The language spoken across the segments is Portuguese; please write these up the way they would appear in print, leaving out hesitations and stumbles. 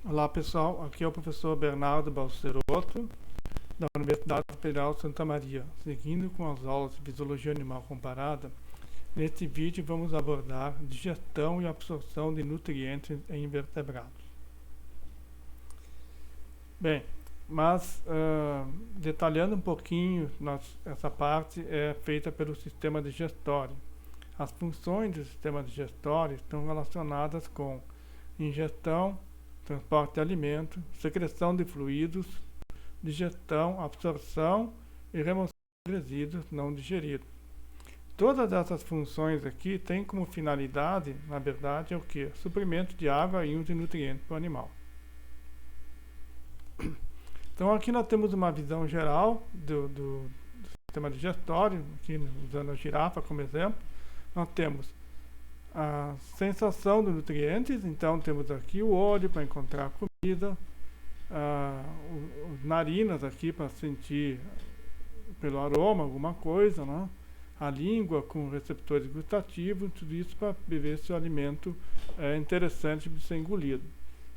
Olá pessoal, aqui é o professor Bernardo Balcerotto, da Universidade Federal de Santa Maria. Seguindo com as aulas de Fisiologia Animal Comparada, neste vídeo vamos abordar digestão e absorção de nutrientes em invertebrados. Bem, mas detalhando um pouquinho, essa parte é feita pelo sistema digestório. As funções do sistema digestório estão relacionadas com ingestão, transporte de alimento, secreção de fluidos, digestão, absorção e remoção de resíduos não digeridos. Todas essas funções aqui têm como finalidade, na verdade, é o que? Suprimento de água, íons e nutrientes para o animal. Então aqui nós temos uma visão geral do sistema digestório, aqui usando a girafa como exemplo. Nós temos a sensação dos nutrientes, então temos aqui o olho para encontrar comida, as narinas aqui para sentir pelo aroma alguma coisa, né? A língua com receptores gustativos, tudo isso para ver se o alimento é interessante de ser engolido.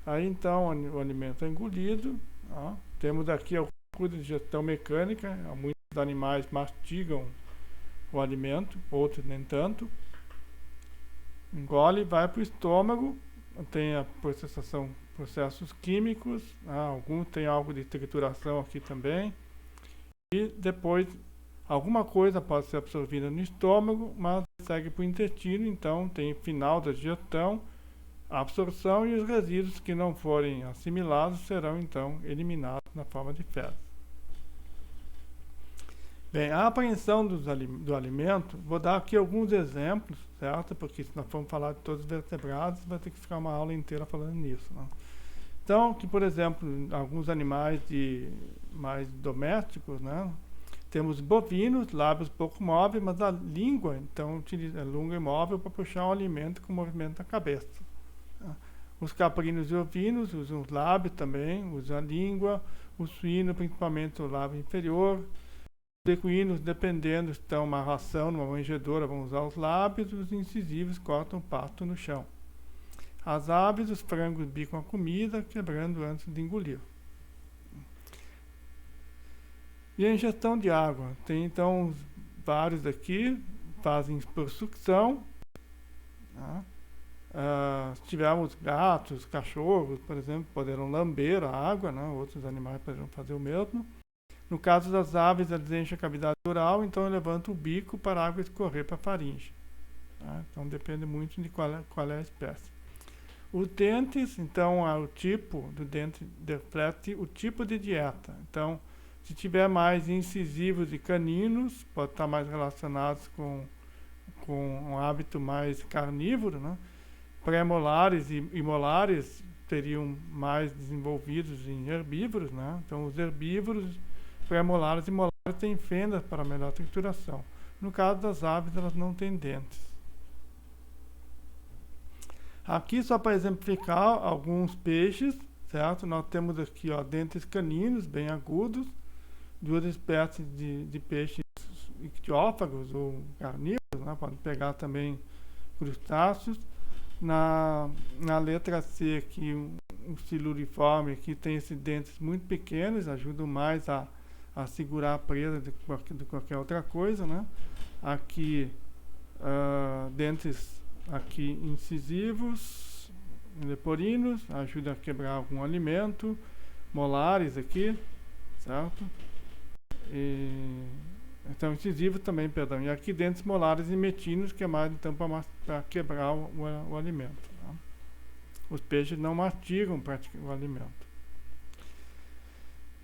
Aí então o alimento é engolido, ó. Temos aqui a coisa de digestão mecânica, muitos animais mastigam o alimento, outros nem tanto. Engole, vai para o estômago, tem a processos químicos, alguns tem algo de trituração aqui também, e depois alguma coisa pode ser absorvida no estômago, mas segue para o intestino, então tem final da digestão, a absorção, e os resíduos que não forem assimilados serão então eliminados na forma de fezes. Bem, a apreensão do alimento, vou dar aqui alguns exemplos, certo? Porque se nós formos falar de todos os vertebrados, vai ter que ficar uma aula inteira falando nisso, né? Então, que por exemplo, alguns animais mais domésticos, né? Temos bovinos, lábios pouco móveis, mas a língua, então, utiliza a língua imóvel para puxar o alimento com o movimento da cabeça. Né? Os caprinos e ovinos usam os lábios também, usam a língua, os suínos, principalmente o lábio inferior. Os equinos, dependendo, estão uma ração, numa manjedoura, vão usar os lábios, os incisivos cortam o pasto no chão. As aves, os frangos bicam a comida, quebrando antes de engolir. E a ingestão de água. Tem então vários aqui, fazem por sucção. Né? Se tivermos gatos, cachorros, por exemplo, poderão lamber a água, né? Outros animais poderão fazer o mesmo. No caso das aves, elas enchem a cavidade oral, então levantam o bico para a água escorrer para a faringe. Tá? Então depende muito de qual é a espécie. Os dentes, então, o tipo do dente reflete o tipo de dieta. Então, se tiver mais incisivos e caninos, pode estar mais relacionados com um hábito mais carnívoro, né? Pré-molares e molares teriam mais desenvolvidos em herbívoros, né? Então, os herbívoros pré-molares e molares têm fendas para melhor trituração. No caso das aves, elas não têm dentes. Aqui, só para exemplificar alguns peixes, certo? Nós temos aqui, ó, dentes caninos bem agudos, duas espécies de peixes ictiófagos ou carnívoros, né? Pode pegar também crustáceos. Na letra C, aqui, um siluriforme, que tem esses dentes muito pequenos, ajudam mais a segurar a presa de qualquer outra coisa, né? Aqui, dentes aqui incisivos, leporinos, ajudam a quebrar algum alimento, molares aqui, certo? Então, incisivos também, perdão. E aqui dentes molares e metinos, que é mais então para quebrar o alimento. Tá? Os peixes não mastigam o alimento.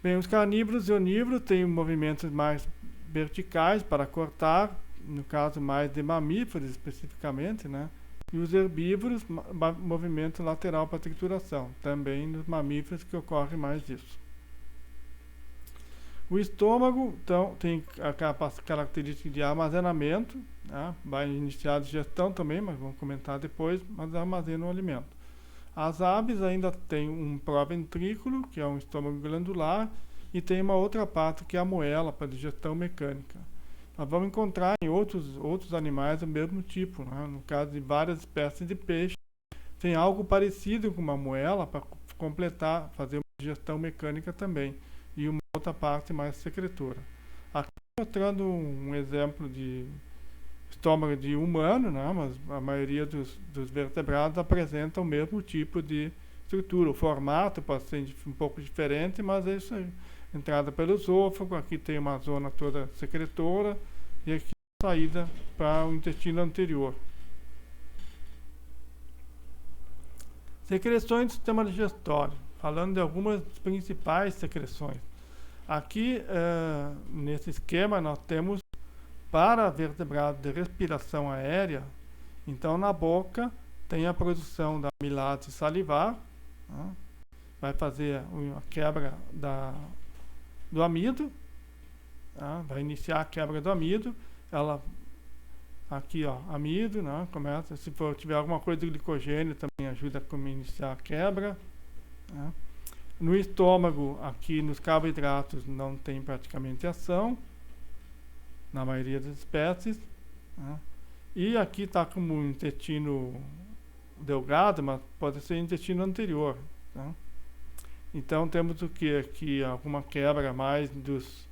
Bem, os carnívoros e onívoros têm movimentos mais verticais para cortar, no caso mais de mamíferos especificamente, né? E os herbívoros, movimento lateral para trituração, também nos mamíferos que ocorre mais isso. O estômago, então, tem a característica de armazenamento, né? Vai iniciar a digestão também, mas vamos comentar depois, mas armazena o alimento. As aves ainda têm um proventrículo, que é um estômago glandular, e tem uma outra parte que é a moela para digestão mecânica. Nós vamos encontrar em outros animais do mesmo tipo, né? No caso de várias espécies de peixe, tem algo parecido com uma moela para completar, fazer uma digestão mecânica também. E uma outra parte mais secretora. Aqui mostrando um exemplo de estômago de humano, né? Mas a maioria dos vertebrados apresenta o mesmo tipo de estrutura. O formato pode ser um pouco diferente, mas é isso aí. Entrada pelo esôfago, aqui tem uma zona toda secretora e aqui saída para o intestino anterior. Secreções do sistema digestório. Falando de algumas principais secreções. Aqui, nesse esquema, nós temos para vertebrados de respiração aérea. Então, na boca tem a produção da amilase salivar, né? Vai fazer a quebra do amido, né? Vai iniciar a quebra do amido. Ela aqui, ó, amido, né? Começa, se tiver alguma coisa de glicogênio, também ajuda a iniciar a quebra, né? No estômago, aqui nos carboidratos, não tem praticamente ação, na maioria das espécies, né? E aqui está como um intestino delgado, mas pode ser intestino anterior, né? Então temos o que aqui? Alguma quebra mais dos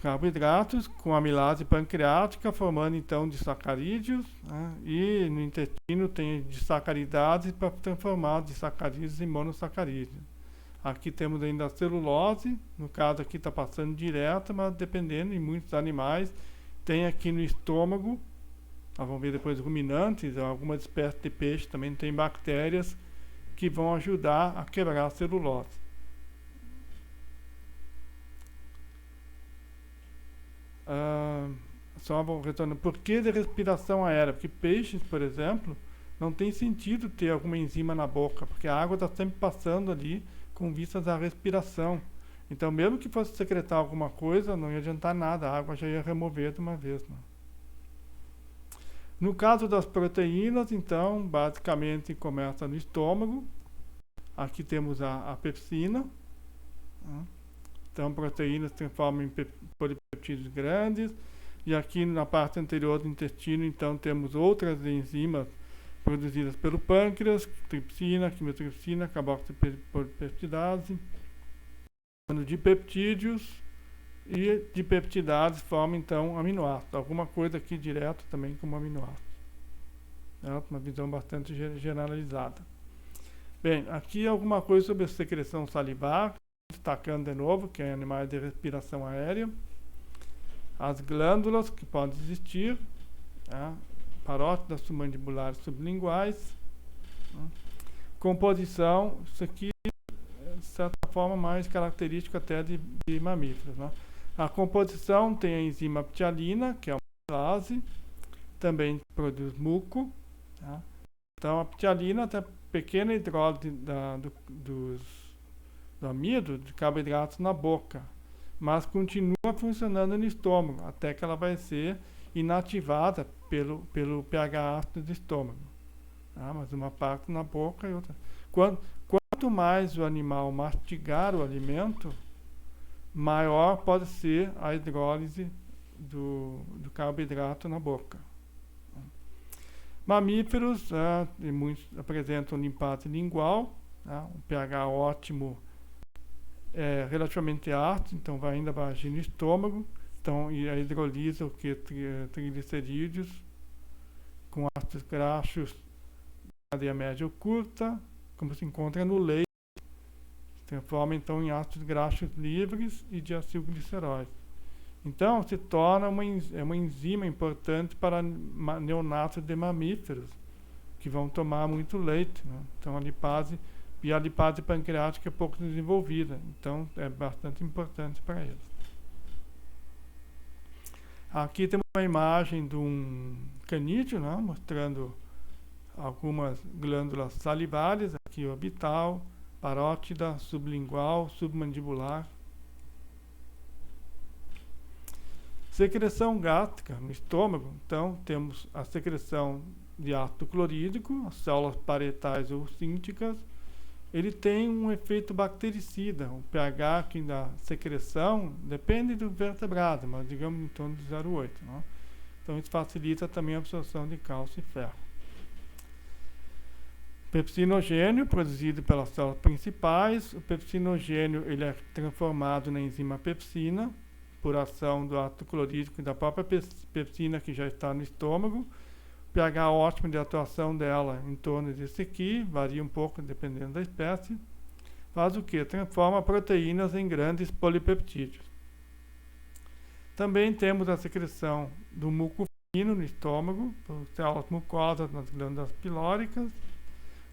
carboidratos com amilase pancreática, formando então disacarídeos, né? E no intestino tem disacaridase para transformar disacarídeos em monossacarídeos. Aqui temos ainda a celulose, no caso aqui está passando direto, mas dependendo, em muitos animais, tem aqui no estômago, nós vamos ver depois ruminantes, algumas espécies de peixe também tem bactérias que vão ajudar a quebrar a celulose. Só vou retornar. Por que de respiração aérea? Porque peixes, por exemplo, não tem sentido ter alguma enzima na boca, porque a água está sempre passando ali com vistas à respiração. Então, mesmo que fosse secretar alguma coisa, não ia adiantar nada, a água já ia remover de uma vez, né? No caso das proteínas, então, basicamente começa no estômago. Aqui temos a pepsina, né? Então, proteínas se transformam em polipeptídeos grandes. E aqui na parte anterior do intestino, então, temos outras enzimas produzidas pelo pâncreas, tripsina, quimiotripsina, carboxipeptidase, de peptídeos e de peptidases forma, então, aminoácidos. Alguma coisa aqui direto também como aminoácidos. É uma visão bastante generalizada. Bem, aqui alguma coisa sobre a secreção salivar, destacando de novo, que é animais de respiração aérea. As glândulas que podem existir, né? Parótidas submandibulares sublinguais, né? Composição, isso aqui é de certa forma mais característico até de mamíferos, né? A composição tem a enzima ptialina, que é uma amilase, também produz muco, tá? Então a ptialina tem pequena hidrólise do amido, de carboidratos na boca, mas continua funcionando no estômago, até que ela vai ser inativada pelo pH ácido do estômago. Tá? Mas uma parte na boca e outra. Quanto mais o animal mastigar o alimento, maior pode ser a hidrólise do carboidrato na boca. Mamíferos, muitos apresentam limpase lingual, tá? Um pH ótimo, relativamente ácido, então ainda vai agir no estômago. Então, e a hidrolisa o que? Triglicerídeos com ácidos graxos de cadeia média ou curta, como se encontra no leite, se transforma então em ácidos graxos livres e diacilgliceróis. Então, se torna uma enzima importante para neonatos de mamíferos, que vão tomar muito leite, né? Então, a lipase pancreática é pouco desenvolvida, então é bastante importante para eles. Aqui temos uma imagem de um canídeo, né, mostrando algumas glândulas salivares, aqui orbital, parótida, sublingual, submandibular. Secreção gástrica no estômago, então temos a secreção de ácido clorídrico, as células parietais ou cínticas. Ele tem um efeito bactericida. O pH aqui da secreção depende do vertebrado, mas digamos em torno de 0,8. Né? Então isso facilita também a absorção de cálcio e ferro. Pepsinogênio produzido pelas células principais. O pepsinogênio ele é transformado na enzima pepsina por ação do ácido clorídrico e da própria pepsina que já está no estômago. O pH ótimo de atuação dela em torno desse aqui, varia um pouco dependendo da espécie. Faz o que? Transforma proteínas em grandes polipeptídeos. Também temos a secreção do muco fino no estômago, por células mucosas nas glândulas pilóricas,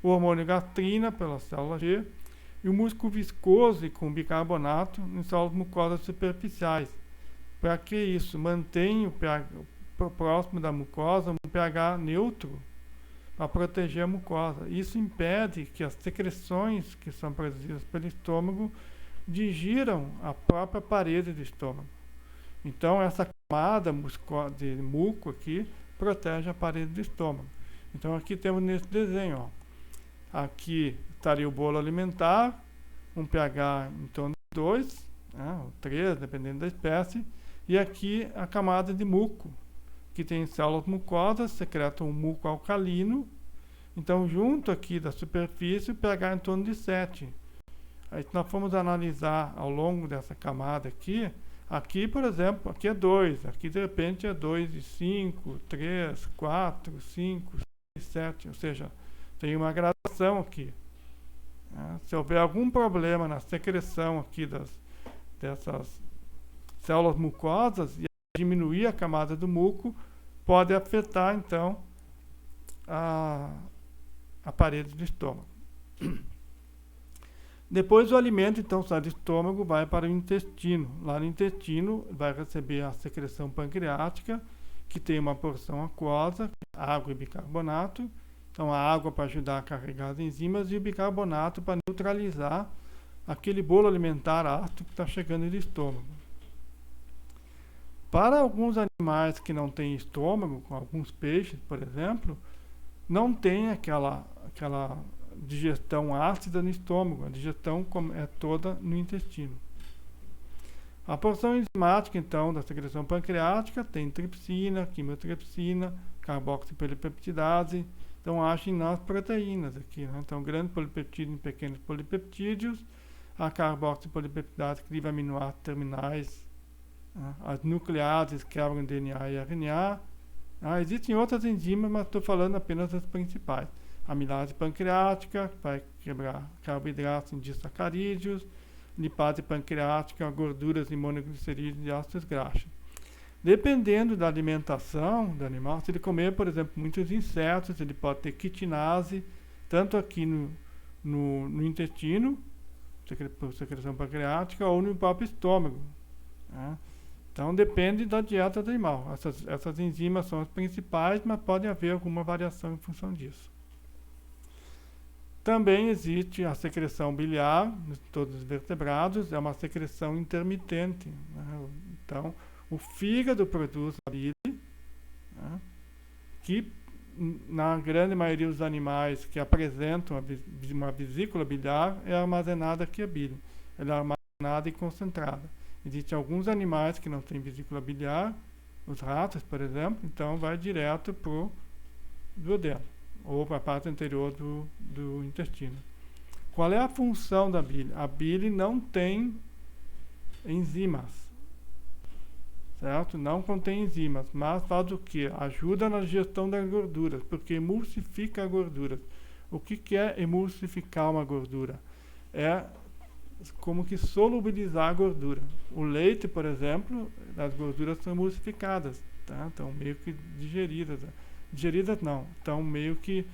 o hormônio gastrina pela célula G, e o músculo viscoso com bicarbonato em células mucosas superficiais. Para que isso? Mantém o pH próximo da mucosa um pH neutro para proteger a mucosa. Isso impede que as secreções que são produzidas pelo estômago digiram a própria parede do estômago. Então essa camada de muco aqui protege a parede do estômago. Então aqui temos nesse desenho, ó. Aqui estaria o bolo alimentar, um pH em torno de 2, né, ou 3, dependendo da espécie, e aqui a camada de muco, que tem células mucosas, secretam um muco alcalino. Então, junto aqui da superfície, o pH em torno de 7. Aí, se nós formos analisar ao longo dessa camada aqui, por exemplo, aqui é 2, aqui de repente é 2,5, 3, 4, 5, 6, 7, ou seja, tem uma gradação aqui. Se houver algum problema na secreção aqui dessas células mucosas e diminuir a camada do muco, pode afetar então a parede do estômago. Depois o alimento então sai do estômago, vai para o intestino. Lá no intestino vai receber a secreção pancreática, que tem uma porção aquosa, água e bicarbonato. Então a água para ajudar a carregar as enzimas e o bicarbonato para neutralizar aquele bolo alimentar ácido que está chegando no estômago. Para alguns animais que não têm estômago, com alguns peixes, por exemplo, não tem aquela digestão ácida no estômago, a digestão é toda no intestino. A porção enzimática, então, da secreção pancreática tem tripsina, quimiotripsina, carboxipolipeptidase, então agem nas proteínas aqui, né? Então, grandes polipeptídeos em pequenos polipeptídeos, a carboxipolipeptidase que liga aminoácidos terminais, as nucleases quebram DNA e RNA. Existem outras enzimas, mas estou falando apenas das principais. Amilase pancreática, vai quebrar carboidratos em disacarídeos, lipase pancreática, gorduras e monoglicerídeos e ácidos graxos. Dependendo da alimentação do animal, se ele comer, por exemplo, muitos insetos, ele pode ter quitinase, tanto aqui no intestino, por secreção pancreática, ou no próprio estômago, né? Então depende da dieta do animal. Essas enzimas são as principais, mas pode haver alguma variação em função disso. Também existe a secreção biliar, em todos os vertebrados, é uma secreção intermitente, né? Então, o fígado produz a bile, né? Que na grande maioria dos animais que apresentam uma vesícula biliar, é armazenada aqui a bile. Ela é armazenada e concentrada. Existem alguns animais que não têm vesícula biliar, os ratos, por exemplo, então vai direto para o duodeno, ou para a parte anterior do intestino. Qual é a função da bile? A bile não tem enzimas, certo? Não contém enzimas, mas faz o quê? Ajuda na digestão das gorduras, porque emulsifica a gordura. O que é emulsificar uma gordura? É como que solubilizar a gordura. O leite, por exemplo, as gorduras são emulsificadas, tá? Estão meio que digeridas. Digeridas não, estão meio que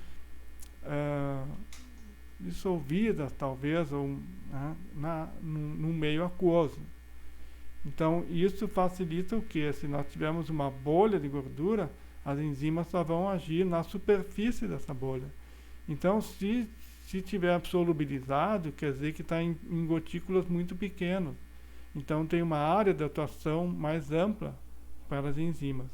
dissolvidas, talvez, ou num meio aquoso. Então, isso facilita o quê? Se nós tivermos uma bolha de gordura, as enzimas só vão agir na superfície dessa bolha. Então, se tiver solubilizado, quer dizer que está em gotículas muito pequenas. Então, tem uma área de atuação mais ampla para as enzimas.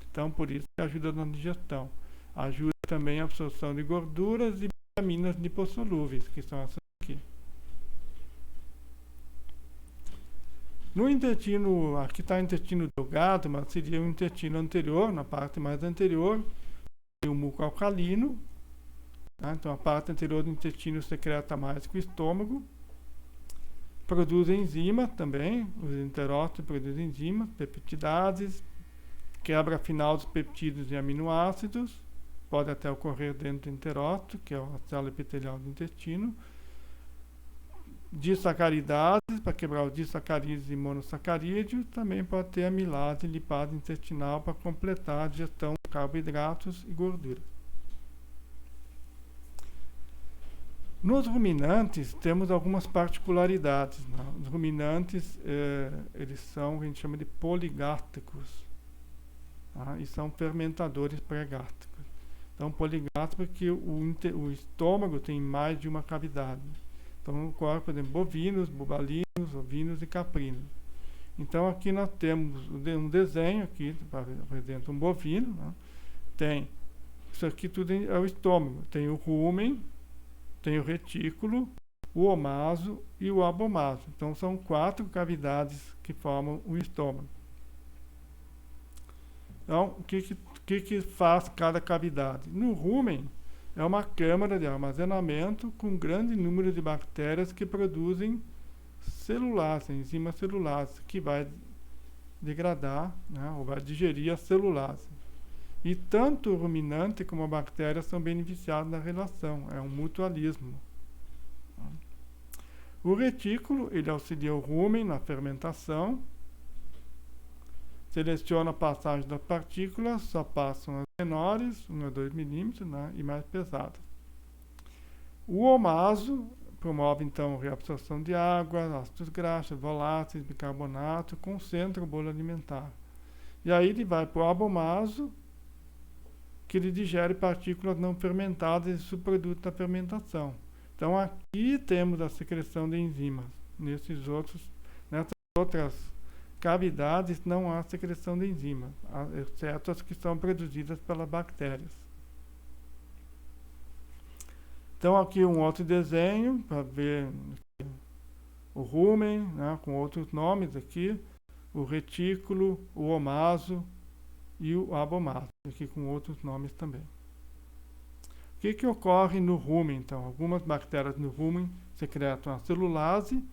Então, por isso que ajuda na digestão. Ajuda também a absorção de gorduras e vitaminas lipossolúveis, que são essas aqui. No intestino, aqui está o intestino delgado, mas seria o intestino anterior, na parte mais anterior, tem o muco alcalino, Tá? Então a parte anterior do intestino secreta mais que o estômago. Produz enzima também, os enterócitos produzem enzimas, peptidases, quebra final dos peptídeos e aminoácidos, pode até ocorrer dentro do enterócito, que é a célula epitelial do intestino. Disacaridades, para quebrar os disacarídeos e monossacarídeos, também pode ter amilase e lipase intestinal para completar a digestão de carboidratos e gorduras. Nos ruminantes, temos algumas particularidades. Né? Os ruminantes, eles são o que a gente chama de poligástricos, tá? E são fermentadores pré-gástricos. Então, poligástricos porque o estômago tem mais de uma cavidade. Então, ocorre, por exemplo, bovinos, bubalinos, ovinos e caprinos. Então, aqui nós temos um desenho, aqui apresenta um bovino, né? Tem, isso aqui tudo é o estômago. Tem o rumen, tem o retículo, o omaso e o abomaso. Então, são 4 cavidades que formam o estômago. Então, o que faz cada cavidade? No rumen, é uma câmara de armazenamento com grande número de bactérias que produzem celulase, enzimas celulases, que vai degradar, né, ou vai digerir a celulase. E tanto o ruminante como a bactéria são beneficiados na relação, é um mutualismo. O retículo, ele auxilia o rumen na fermentação, seleciona a passagem das partículas, só passam as menores, 1 a 2 milímetros, né, e mais pesadas. O omaso promove, então, a reabsorção de água, ácidos graxos, voláteis, bicarbonato, concentra o bolo alimentar. E aí ele vai para o abomaso, que ele digere partículas não fermentadas e subprodutos da fermentação. Então, aqui temos a secreção de enzimas. Nessas outras cavidades não há secreção de enzimas, exceto as que são produzidas pelas bactérias. Então, aqui um outro desenho, para ver o rumen, né, com outros nomes aqui, o retículo, o omaso e o abomaso, aqui com outros nomes também. O que ocorre no rumen, então? Algumas bactérias no rumen secretam a celulase.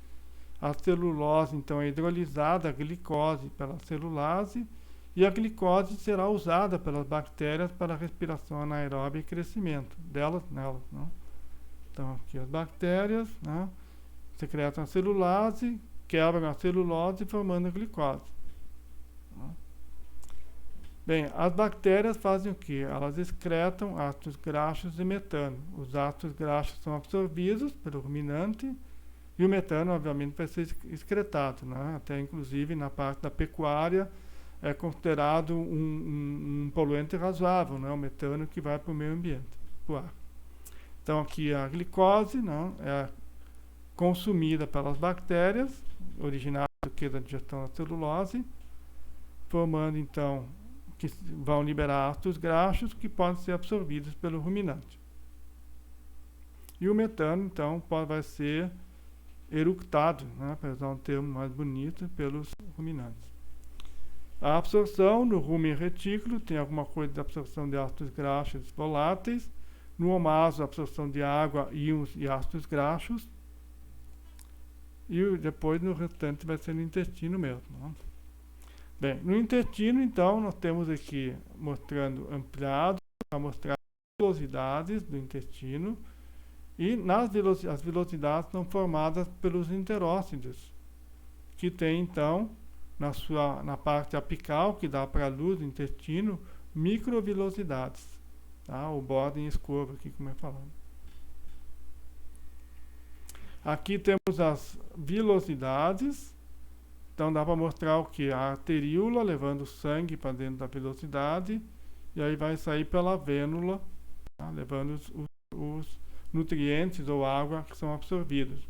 A celulose, então, é hidrolisada, a glicose pela celulase, e a glicose será usada pelas bactérias para a respiração anaeróbica e crescimento nelas. Né? Então, aqui as bactérias, né, secretam a celulase, quebram a celulose formando a glicose. Né? Bem, as bactérias fazem o quê? Elas excretam ácidos graxos e metano. Os ácidos graxos são absorvidos pelo ruminante e o metano, obviamente, vai ser excretado. Né? Até, inclusive, na parte da pecuária, é considerado um poluente razoável, né? O metano que vai para o meio ambiente, para o ar. Então, aqui a glicose, né, é consumida pelas bactérias, originada da digestão da celulose, formando, então, que vão liberar ácidos graxos que podem ser absorvidos pelo ruminante. E o metano, então, vai ser eructado, né, para usar um termo mais bonito, pelos ruminantes. A absorção no rumen retículo tem alguma coisa de absorção de ácidos graxos voláteis. No omaso, absorção de água, íons e ácidos graxos. E depois, no restante, vai ser no intestino mesmo. Né? Bem, no intestino, então, nós temos aqui mostrando ampliado, para mostrar as velocidades do intestino. E as velocidades são formadas pelos enterócitos, que tem, então, na parte apical, que dá para a luz do intestino, microvelocidades. Tá? O bordo em escova, aqui, como é falado. Aqui temos as velocidades. Então, dá para mostrar o que? A arteríola levando o sangue para dentro da velocidade, e aí vai sair pela vênula, tá? Levando os nutrientes ou água que são absorvidos.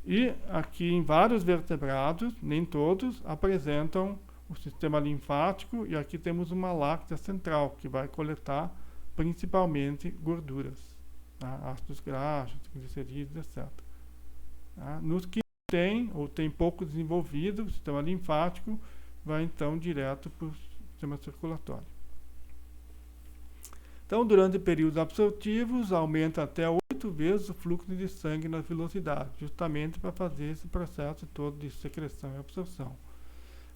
E aqui em vários vertebrados, nem todos, apresentam o sistema linfático, e aqui temos uma láctea central, que vai coletar principalmente gorduras, tá? Ácidos graxos, glicerídeos, etc. Tá? Nos que tem pouco desenvolvido, o sistema linfático vai então direto para o sistema circulatório. Então, durante períodos absortivos, aumenta até 8 vezes o fluxo de sangue na velocidade, justamente para fazer esse processo todo de secreção e absorção.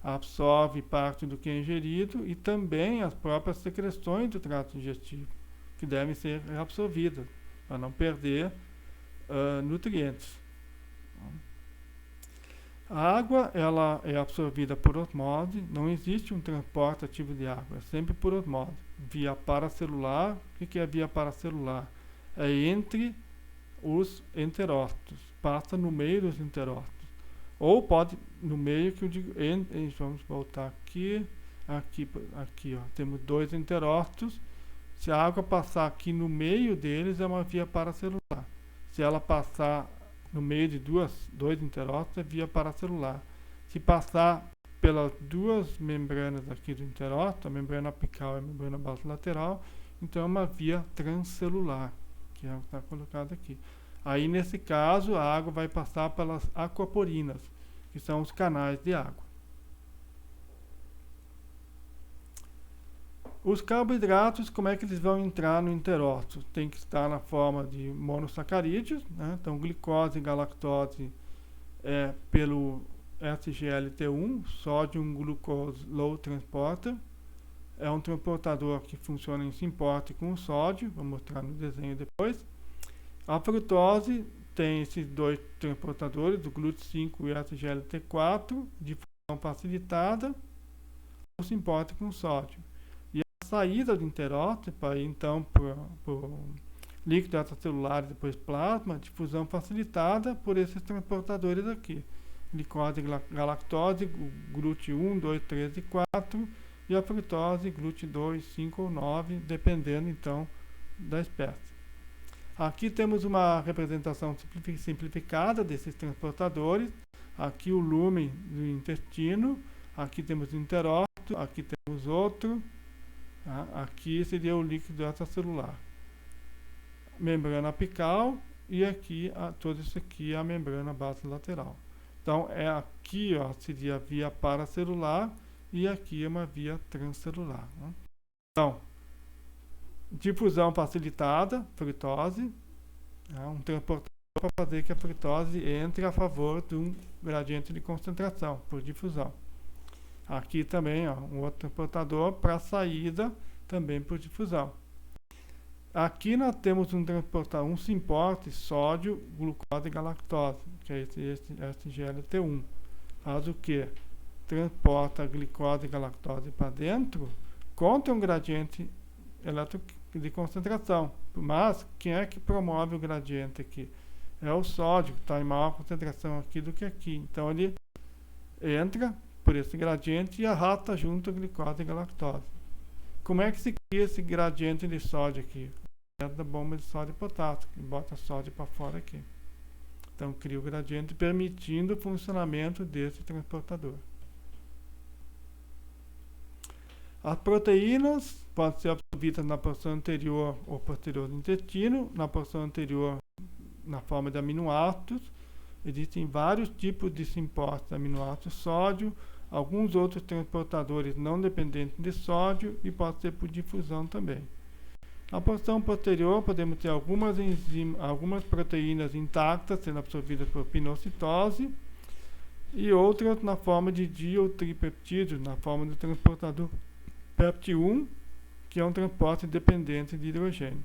Absorve parte do que é ingerido e também as próprias secreções do trato digestivo, que devem ser reabsorvidas, para não perder nutrientes. A água, ela é absorvida por osmose, não existe um transporte ativo de água, é sempre por osmose, via paracelular. O que é via paracelular? É entre os enterócitos, passa no meio dos enterócitos. Ou pode, no meio, que eu digo, vamos voltar aqui, ó, temos 2 enterócitos. Se a água passar aqui no meio deles, é uma via paracelular. Se ela passar no meio de dois enterócitos, é via paracelular. Se passar pelas 2 membranas aqui do enterócito, a membrana apical e a membrana basolateral, então é uma via transcelular, que é o que está colocado aqui. Aí, nesse caso, a água vai passar pelas aquaporinas, que são os canais de água. Os carboidratos, como é que eles vão entrar no enterócito? Tem que estar na forma de monossacarídeos, né? Então, glicose e galactose pelo SGLT1, Sodium Glucose Low Transporter. É um transportador que funciona em simporte com o sódio, vou mostrar no desenho depois. A frutose tem esses 2 transportadores, o GLUT5 e o SGLT4, de fusão facilitada, ou simporte com sódio. E a saída do enterócito, para ir então para o líquido extracelular e depois plasma, difusão facilitada por esses transportadores aqui. Glicose e galactose, GLUT1, 2, 3 e 4, e a frutose, GLUT2, 5 ou 9, dependendo então da espécie. Aqui temos uma representação simplificada desses transportadores. Aqui o lumen do intestino, aqui temos o enterócito, aqui temos outro, tá? Aqui seria o líquido extracelular. Membrana apical e aqui, todo isso aqui é a membrana basolateral. Então, aqui ó, seria a via paracelular e aqui é uma via transcelular, né? Então, difusão facilitada, frutose, um transportador para fazer que a frutose entre a favor de um gradiente de concentração, por difusão. Aqui também, ó, um outro transportador para saída, também por difusão. Aqui nós temos um simporte sódio, glucose e galactose, que é esse SGLT1. Faz o quê? Transporta a glicose e galactose para dentro contra um gradiente de concentração. Mas quem é que promove o gradiente aqui? É o sódio, que está em maior concentração aqui do que aqui. Então ele entra por esse gradiente e arrasta junto a glicose e galactose. Como é que se cria esse gradiente de sódio aqui? É da bomba de sódio e potássio, que bota sódio para fora aqui. Então cria o gradiente permitindo o funcionamento desse transportador. As proteínas podem ser absorvidas na porção anterior ou posterior do intestino. Na porção anterior, na forma de aminoácidos. Existem vários tipos de simportes de aminoácidos sódio, alguns outros transportadores não dependentes de sódio e pode ser por difusão também. Na porção posterior, podemos ter algumas proteínas intactas sendo absorvidas por pinocitose e outras na forma de di ou tripeptídeos, na forma do transportador PEPT1, que é um transporte dependente de hidrogênio.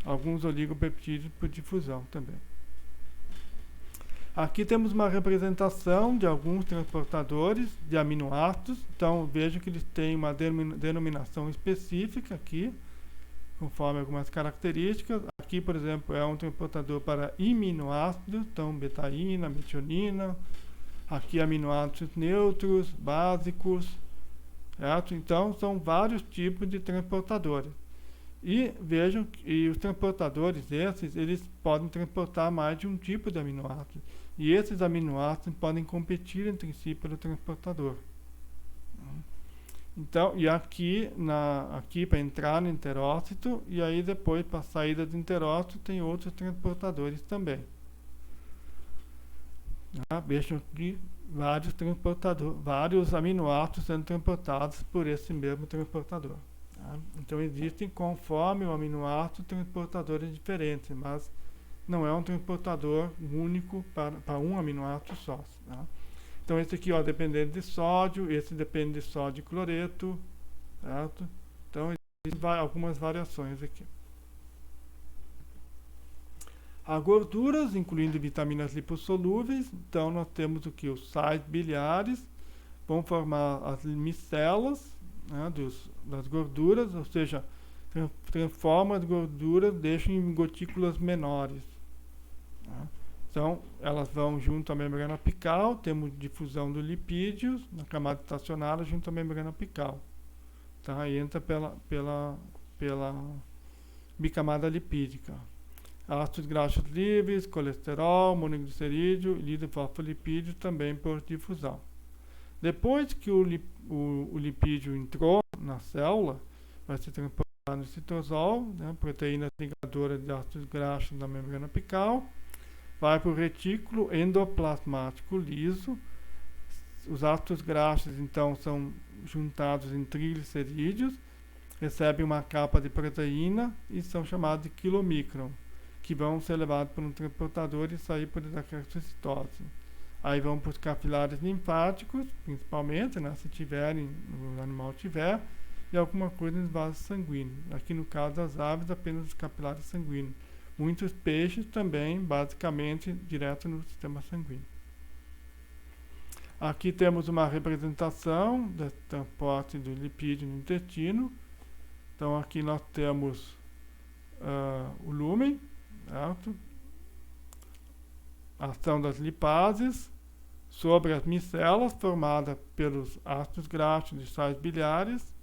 Alguns oligopeptídeos por difusão também. Aqui temos uma representação de alguns transportadores de aminoácidos. Então, vejam que eles têm uma denominação específica aqui, conforme algumas características. Aqui, por exemplo, é um transportador para iminoácidos, então betaína, metionina. Aqui aminoácidos neutros, básicos, certo? Então, são vários tipos de transportadores. E vejam que os transportadores esses, eles podem transportar mais de um tipo de aminoácido. E esses aminoácidos podem competir entre si pelo transportador. Então, e aqui para entrar no enterócito, e aí depois para a saída do enterócito tem outros transportadores também. Vejam aqui vários aminoácidos sendo transportados por esse mesmo transportador. Tá? Então existem, conforme o aminoácido, transportadores diferentes, mas não é um transportador único para um aminoácido só. Tá? Então esse aqui, ó, dependente de sódio, esse depende de sódio e cloreto, certo? Então existem algumas variações aqui. As gorduras, incluindo vitaminas lipossolúveis, então nós temos o que? Os sais biliares, vão formar as micelas, né, das gorduras, ou seja, transforma as gorduras, deixam em gotículas menores. Né? Então, elas vão junto à membrana apical, temos difusão dos lipídios na camada estacionária junto à membrana apical. Tá? E entra pela bicamada lipídica. Ácidos graxos livres, colesterol, monoglicerídeo e liposfosfolipídio também por difusão. Depois que o lipídio entrou na célula, vai ser transportado no citosol, né, proteína ligadora de ácidos graxos na membrana apical, vai para o retículo endoplasmático liso. Os ácidos graxos, então, são juntados em triglicerídeos, recebem uma capa de proteína e são chamados de quilomicron, que vão ser levados por um transportador e sair por desacartocitose. Aí vão para os capilares linfáticos, principalmente, né, se tiverem, o animal tiver, e alguma coisa nos vasos sanguíneos. Aqui no caso das aves, apenas os capilares sanguíneos. Muitos peixes também, basicamente, direto no sistema sanguíneo. Aqui temos uma representação do transporte do lipídio no intestino. Então aqui nós temos o lúmen, certo? A ação das lipases sobre as micelas formadas pelos ácidos graxos e sais biliares,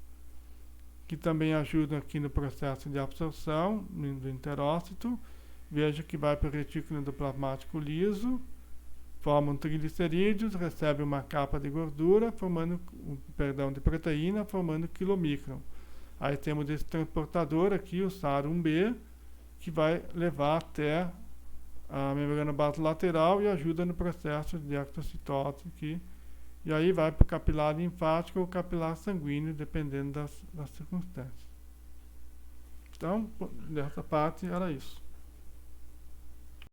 que também ajudam aqui no processo de absorção do enterócito. Veja que vai para o retículo endoplasmático liso, formam triglicerídeos, recebe uma capa de gordura, de proteína, formando quilomicron. Aí temos esse transportador aqui, o SAR1B, que vai levar até a membrana basolateral e ajuda no processo de actocitose aqui. E aí vai para o capilar linfático ou capilar sanguíneo, dependendo das circunstâncias. Então, dessa parte era isso.